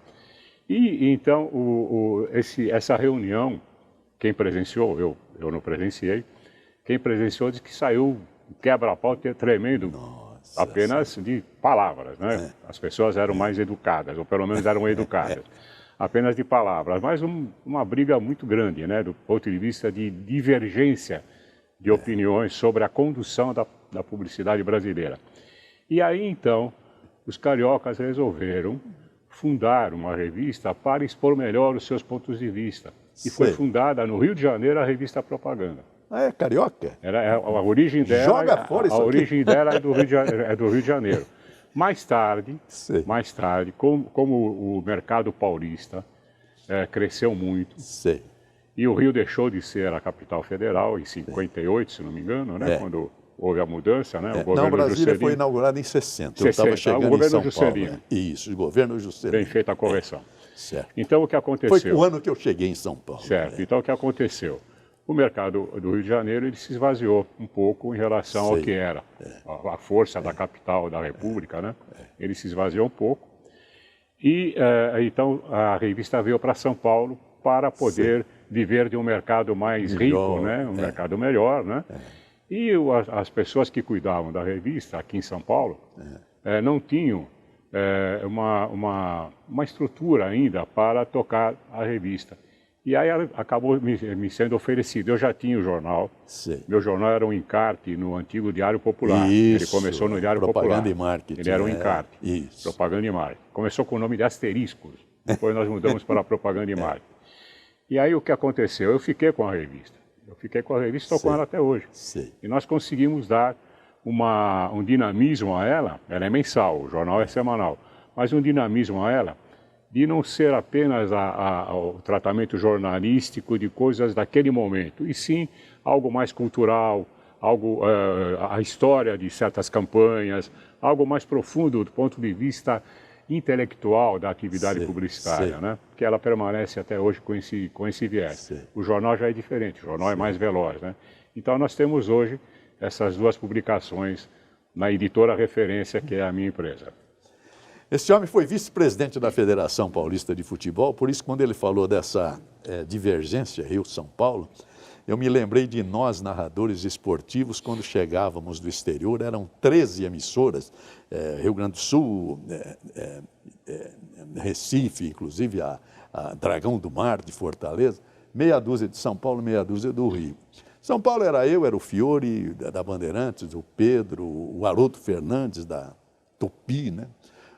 E então essa reunião, quem presenciou, eu não presenciei, quem presenciou disse que saiu quebra-pau tremendo, apenas de palavras, né? As pessoas eram mais educadas, ou pelo menos eram educadas. Apenas de palavras, mas uma briga muito grande, né, do ponto de vista de divergência de opiniões sobre a condução da publicidade brasileira. E aí, então, os cariocas resolveram fundar uma revista para expor melhor os seus pontos de vista. E foi fundada no Rio de Janeiro a revista Propaganda. Ah, é carioca? A origem dela, Joga fora isso a origem aqui. dela é do Rio de Janeiro. Mais tarde, como o mercado paulista cresceu muito, e o Rio deixou de ser a capital federal em 58, se não me engano, né, quando houve a mudança, né? O governo Brasília Juscelino foi inaugurada em 60. Eu estava chegando em São Paulo. Né? Isso, o governo Juscelino. Bem feita a correção. Certo. Então, o que aconteceu? Foi o ano que eu cheguei em São Paulo. Certo. Então, o que aconteceu? O mercado do Rio de Janeiro ele se esvaziou um pouco em relação ao que era a força da capital da República, né? Ele se esvaziou um pouco. E, então, a revista veio para São Paulo para poder viver de um mercado mais rico, né? Um mercado melhor, né? E as pessoas que cuidavam da revista aqui em São Paulo não tinham uma estrutura ainda para tocar a revista. E aí acabou me sendo oferecido. Eu já tinha o jornal. Meu jornal era um encarte no antigo Diário Popular. Isso, ele começou no Diário Popular. Propaganda e Marketing. Ele era um encarte. Isso. Propaganda e Marketing. Começou com o nome de Asteriscos. Depois nós mudamos para Propaganda e Marketing. E aí o que aconteceu? Eu fiquei com a revista. Estou com ela até hoje. E nós conseguimos dar um dinamismo a ela. Ela é mensal, o jornal é semanal. Mas um dinamismo a ela de não ser apenas o tratamento jornalístico de coisas daquele momento, e sim algo mais cultural, a história de certas campanhas, algo mais profundo do ponto de vista intelectual da atividade publicitária, né? Que ela permanece até hoje com esse viés. O jornal já é diferente, o jornal é mais veloz, né? Então nós temos hoje essas duas publicações na editora referência, que é a minha empresa. Esse homem foi vice-presidente da Federação Paulista de Futebol, por isso quando ele falou dessa divergência Rio-São Paulo, eu me lembrei de nós, narradores esportivos, quando chegávamos do exterior, eram 13 emissoras, Rio Grande do Sul, Recife, inclusive a Dragão do Mar de Fortaleza, meia dúzia de São Paulo, meia dúzia do Rio. São Paulo era o Fiore da Bandeirantes, o Pedro, o Haroldo Fernandes da Tupi, né?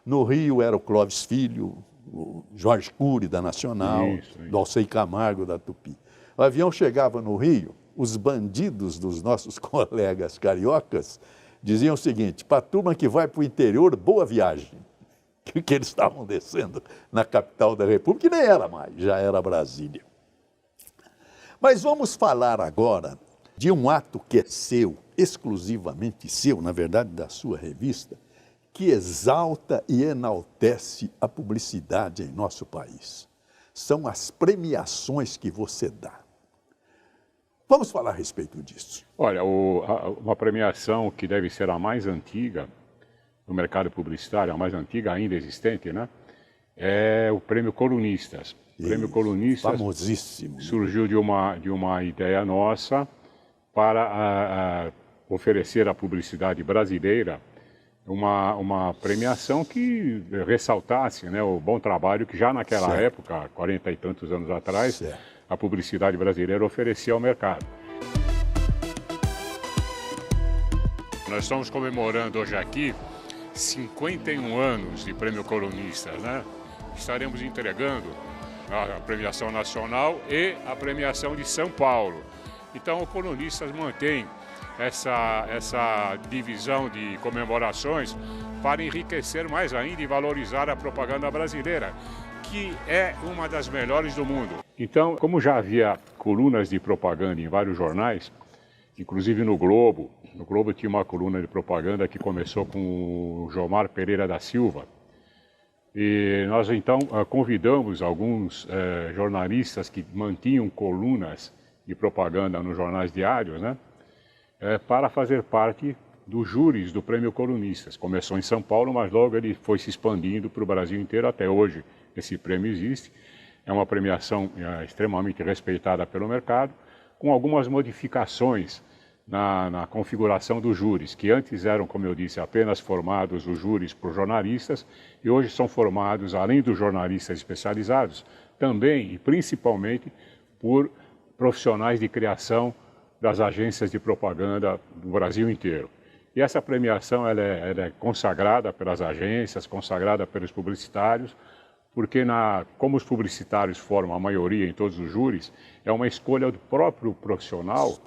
No Rio era o Clóvis Filho, o Jorge Cury da Nacional, do Alcei Camargo da Tupi. O avião chegava no Rio, os bandidos dos nossos colegas cariocas diziam o seguinte: para a turma que vai para o interior, boa viagem. Que eles estavam descendo na capital da República, que nem era mais, já era Brasília. Mas vamos falar agora de um ato que é seu, exclusivamente seu, na verdade da sua revista, que exalta e enaltece a publicidade em nosso país. São as premiações que você dá. Vamos falar a respeito disso. Olha, uma premiação que deve ser a mais antiga no mercado publicitário, a mais antiga ainda existente, né? É o Prêmio Colunistas. O Prêmio Colunistas famosíssimo. Surgiu de uma ideia nossa para oferecer à publicidade brasileira uma premiação que ressaltasse, né, o bom trabalho que já naquela época, 40 e tantos anos atrás, a publicidade brasileira oferecia ao mercado. Nós estamos comemorando hoje aqui 51 anos de Prêmio Colunistas, né? Estaremos entregando a premiação nacional e a premiação de São Paulo. Então, o Colunistas mantém essa divisão de comemorações para enriquecer mais ainda e valorizar a propaganda brasileira, que é uma das melhores do mundo. Então, como já havia colunas de propaganda em vários jornais, inclusive no Globo, No Globo tinha uma coluna de propaganda que começou com o Jomar Pereira da Silva. E nós então convidamos alguns jornalistas que mantinham colunas de propaganda nos jornais diários, né, para fazer parte dos júris do Prêmio Colunistas. Começou em São Paulo, mas logo ele foi se expandindo para o Brasil inteiro. Até hoje esse prêmio existe. É uma premiação extremamente respeitada pelo mercado, com algumas modificações na configuração dos júris, que antes eram, como eu disse, apenas formados os júris por jornalistas, e hoje são formados, além dos jornalistas especializados, também e principalmente por profissionais de criação das agências de propaganda do Brasil inteiro. E essa premiação ela é consagrada pelas agências, consagrada pelos publicitários, porque como os publicitários formam a maioria em todos os júris, é uma escolha do próprio profissional,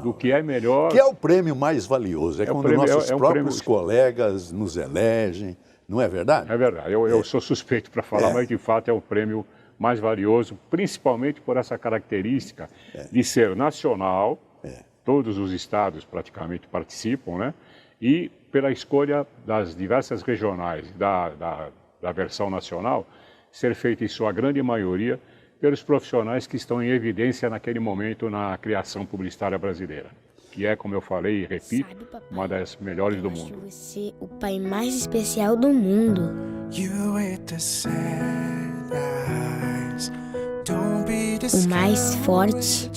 do que é melhor... Que é o prêmio mais valioso, quando nossos próprios colegas nos elegem, não é verdade? É verdade, eu sou suspeito para falar, mas de fato é o prêmio mais valioso, principalmente por essa característica de ser nacional, todos os estados praticamente participam, né? E pela escolha das diversas regionais da versão nacional, ser feita em sua grande maioria pelos profissionais que estão em evidência naquele momento na criação publicitária brasileira, que é, como eu falei e repito, Sabe, papai, uma das melhores do mundo. Você é o pai mais especial do mundo. O mais forte.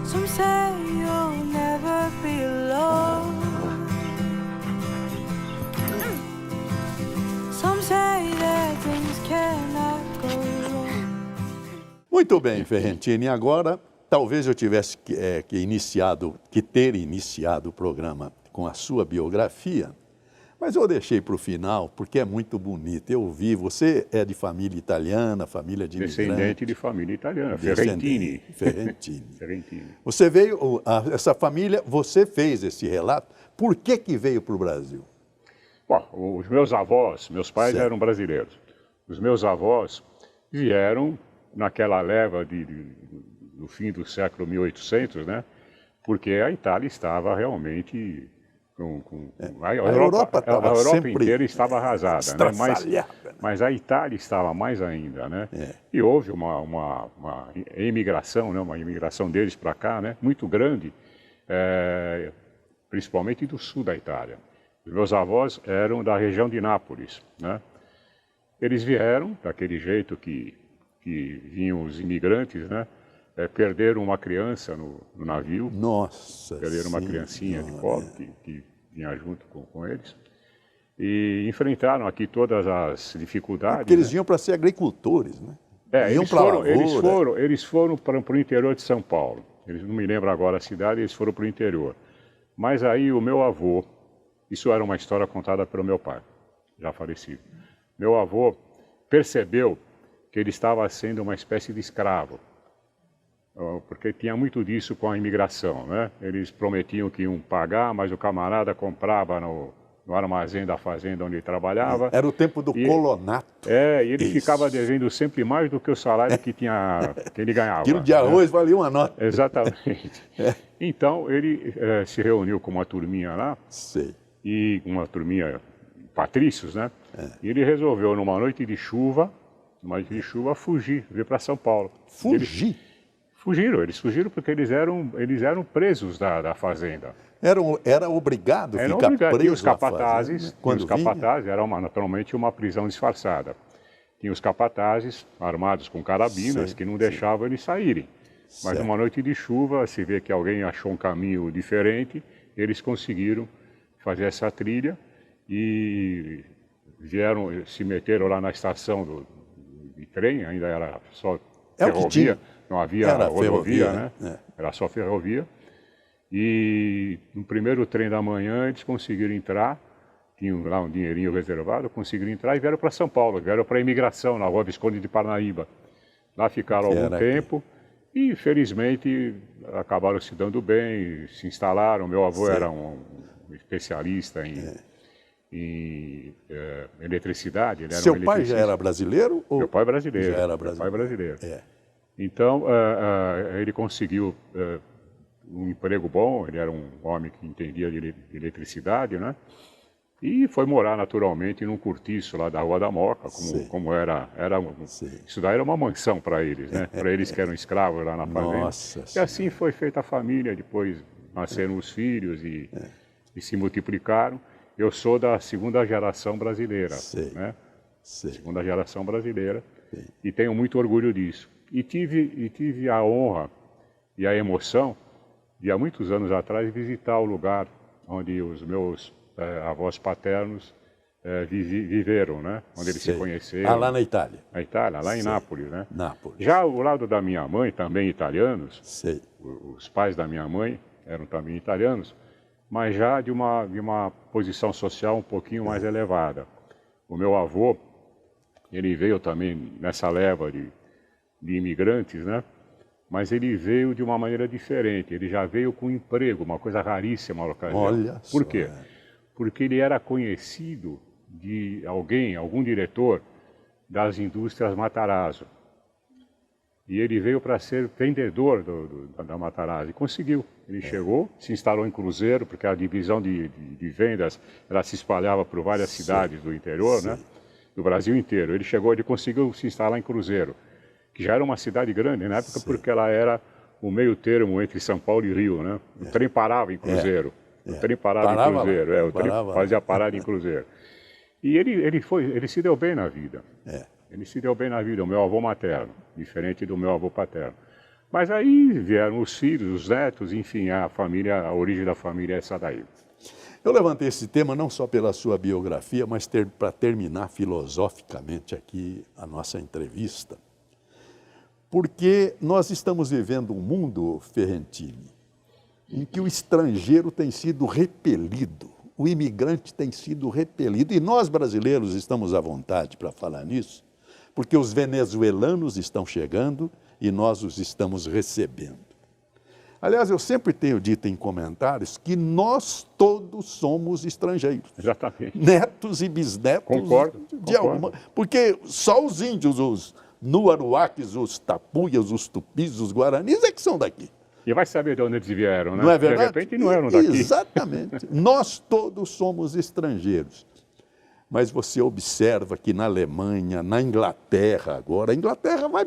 Some say you'll never be alone. Some say that things cannot go wrong. Muito bem, Ferrentini. Agora, talvez eu tivesse que ter iniciado o programa com a sua biografia, mas eu deixei para o final porque é muito bonito. Eu vi, você é de família italiana, família de imigrante. Descendente de família italiana, Ferrentini. Ferrentini. Você veio, essa família, você fez esse relato. Por que veio para o Brasil? Bom, os meus avós, meus pais eram brasileiros. Os meus avós vieram naquela leva do fim do século 1800, né? Porque a Itália estava realmente... A Europa inteira estava arrasada, né? Mas a Itália estava mais ainda, né? E houve uma imigração, né? Uma imigração deles para cá, né? Muito grande, principalmente do sul da Itália. Os meus avós eram da região de Nápoles, né? Eles vieram daquele jeito que vinham os imigrantes, né? Perderam uma criança no navio. Nossa! Perderam uma criancinha de pobre que vinha junto com eles. E enfrentaram aqui todas as dificuldades. Porque eles vinham para ser agricultores, né? Eles foram para o interior de São Paulo. Eles não me lembram agora a cidade, eles foram para o interior. Mas aí o meu avô, isso era uma história contada pelo meu pai, já falecido. Meu avô percebeu que ele estava sendo uma espécie de escravo, porque tinha muito disso com a imigração, né? Eles prometiam que iam pagar, mas o camarada comprava no armazém da fazenda onde ele trabalhava. Era o tempo do colonato. E ele ficava devendo sempre mais do que o salário que ele ganhava. Quilo de arroz valia uma nota. Exatamente. Então ele se reuniu com uma turminha lá, e uma turminha patrícios, né? E ele resolveu, numa noite de chuva, fugir, vir para São Paulo. Fugir? Eles fugiram porque eles eram presos da fazenda. Era obrigado a ficar preso. Tinha os capatazes, era naturalmente uma prisão disfarçada. Tinha os capatazes armados com carabinas que não deixavam eles saírem. Mas numa noite de chuva, se vê que alguém achou um caminho diferente, eles conseguiram fazer essa trilha e se meteram lá na estação de trem, ainda era só ferrovia. Não havia rodovia, né? Era só ferrovia. E no primeiro trem da manhã eles conseguiram entrar, tinham lá um dinheirinho reservado, conseguiram entrar e vieram para São Paulo, vieram para a imigração na Rua Visconde de Parnaíba. Lá ficaram algum tempo e felizmente acabaram se dando bem, se instalaram. Meu avô era um especialista em eletricidade. Ele era Seu pai já era brasileiro? Meu pai é brasileiro. Já era brasileiro. Meu pai é brasileiro. Então, ele conseguiu um emprego bom, ele era um homem que entendia de eletricidade, né? E foi morar naturalmente num cortiço lá da Rua da Moca, como era isso daí era uma mansão para eles, né? Para eles que eram escravos lá na fazenda. Nossa e assim foi feita a família, depois nasceram os filhos e se multiplicaram. Eu sou da segunda geração brasileira, né? Segunda geração brasileira, e tenho muito orgulho disso. E tive a honra e a emoção de, há muitos anos atrás, visitar o lugar onde os meus avós paternos viveram, né? Onde eles se conheceram. Lá na Itália? Na Itália, lá em Nápoles, né? Nápoles. Já o lado da minha mãe, também italianos, os pais da minha mãe eram também italianos, mas já de uma posição social um pouquinho mais elevada. O meu avô, ele veio também nessa leva de imigrantes, né? Mas ele veio de uma maneira diferente, ele já veio com emprego, uma coisa raríssima na ocasião. Olha só. Por quê? Porque ele era conhecido de algum diretor das indústrias Matarazzo. E ele veio para ser vendedor da Matarazzo e conseguiu. Ele chegou, se instalou em Cruzeiro, porque a divisão de vendas ela se espalhava por várias cidades do interior, né? Do Brasil inteiro. Ele conseguiu se instalar em Cruzeiro, que já era uma cidade grande na época, porque ela era o meio termo entre São Paulo e Rio, né? O trem parava em Cruzeiro. O trem parava em Cruzeiro, o trem fazia parada em Cruzeiro. E ele se deu bem na vida. Ele se deu bem na vida, o meu avô materno, diferente do meu avô paterno. Mas aí vieram os filhos, os netos, enfim, a origem da família é essa daí. Eu levantei esse tema não só pela sua biografia, mas para terminar filosoficamente aqui a nossa entrevista. Porque nós estamos vivendo um mundo, Ferrentini, em que o estrangeiro tem sido repelido, o imigrante tem sido repelido, e nós brasileiros estamos à vontade para falar nisso, porque os venezuelanos estão chegando e nós os estamos recebendo. Aliás, eu sempre tenho dito em comentários que nós todos somos estrangeiros. Exatamente. Netos e bisnetos. Concordo. Alguma. Porque só os índios, os nuaruaques, os tapuias, os tupis, os guaranis é que são daqui. E vai saber de onde eles vieram, né? Não é verdade? De repente não eram daqui. Exatamente. Nós todos somos estrangeiros. Mas você observa que na Alemanha, na Inglaterra agora, a Inglaterra vai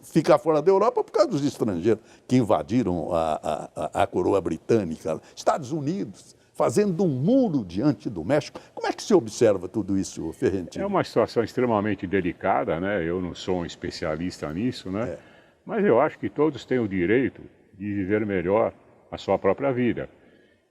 ficar fora da Europa por causa dos estrangeiros que invadiram a coroa britânica. Estados Unidos, fazendo um muro diante do México. Como é que se observa tudo isso, Ferrentini? É uma situação extremamente delicada, né? Eu não sou um especialista nisso, né? Mas eu acho que todos têm o direito de viver melhor a sua própria vida.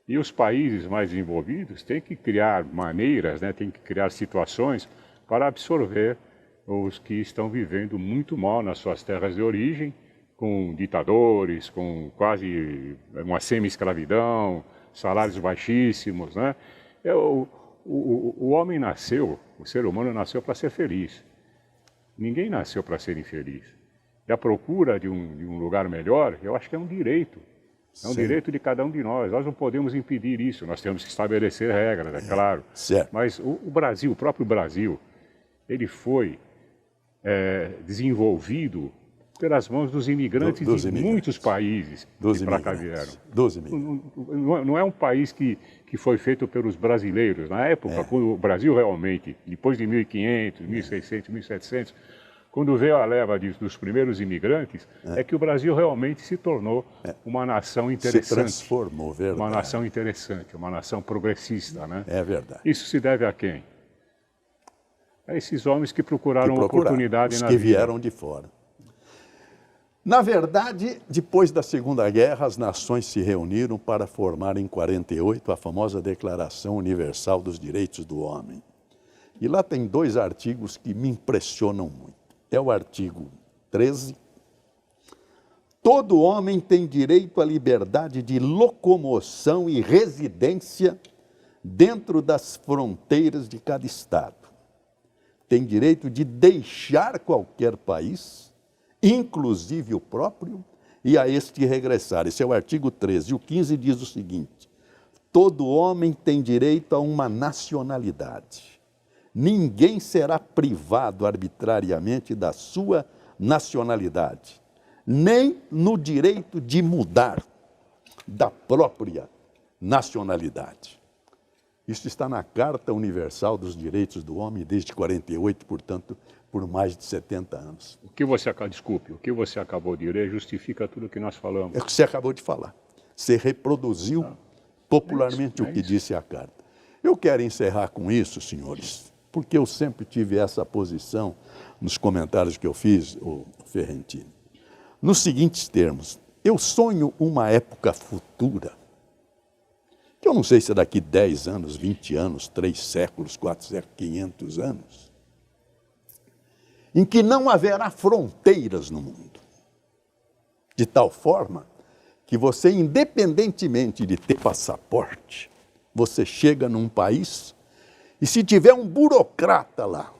E os países mais desenvolvidos têm que criar maneiras, né, têm que criar situações para absorver os que estão vivendo muito mal nas suas terras de origem, com ditadores, com quase uma semi-escravidão, salários baixíssimos, né? O homem nasceu, o ser humano nasceu para ser feliz. Ninguém nasceu para ser infeliz. E a procura de um lugar melhor, eu acho que é um direito. É um direito de cada um de nós. Nós não podemos impedir isso. Nós temos que estabelecer regras, é claro. Certo. Mas o Brasil, o próprio Brasil, ele foi desenvolvido pelas mãos dos imigrantes de muitos países que para cá vieram. Não é um país que foi feito pelos brasileiros. Na época, quando o Brasil realmente, depois de 1500, 1600, 1700, quando veio a leva dos primeiros imigrantes, é que o Brasil realmente se tornou uma nação interessante. Se transformou, verdade. Uma nação interessante, uma nação progressista, né? É verdade. Isso se deve a quem? A esses homens que procuraram oportunidade na vida. Os que vieram de fora. Na verdade, depois da Segunda Guerra, as nações se reuniram para formar em 48 a famosa Declaração Universal dos Direitos do Homem. E lá tem 2 artigos que me impressionam muito. É o artigo 13. Todo homem tem direito à liberdade de locomoção e residência dentro das fronteiras de cada estado. Tem direito de deixar qualquer país, inclusive o próprio, e a este regressar. Esse é o artigo 13. O 15 diz o seguinte: todo homem tem direito a uma nacionalidade. Ninguém será privado arbitrariamente da sua nacionalidade, nem no direito de mudar da própria nacionalidade. Isso está na Carta Universal dos Direitos do Homem desde 48, portanto, por mais de 70 anos. o que você acabou de ler justifica tudo o que nós falamos. É o que você acabou de falar. Você reproduziu popularmente o que disse a Carta. Eu quero encerrar com isso, senhores, porque eu sempre tive essa posição nos comentários que eu fiz, o Ferrentino. Nos seguintes termos, eu sonho uma época futura, que eu não sei se é daqui 10 anos, 20 anos, 3 séculos, 4 séculos, 500 anos, em que não haverá fronteiras no mundo. De tal forma que você, independentemente de ter passaporte, você chega num país e se tiver um burocrata lá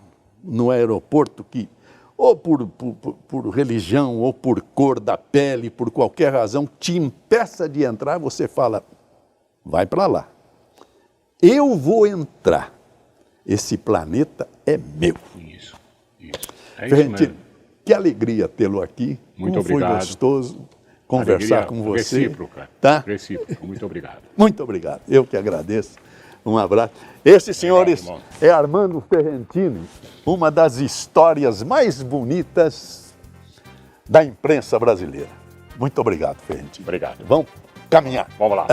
no aeroporto que, ou por religião, ou por cor da pele, por qualquer razão, te impeça de entrar, você fala, vai para lá. Eu vou entrar. Esse planeta é meu. Isso. É isso Ferrentino, mesmo. que alegria tê-lo aqui. Muito Como obrigado. Foi gostoso conversar Alegria com você. Recíproca. Tá? Recíproca. Muito obrigado. Muito obrigado. Eu que agradeço. Um abraço. Esse, senhores, é Armando Ferrentino, uma das histórias mais bonitas da imprensa brasileira. Muito obrigado, Ferrentino. Obrigado. Vamos caminhar. Vamos lá.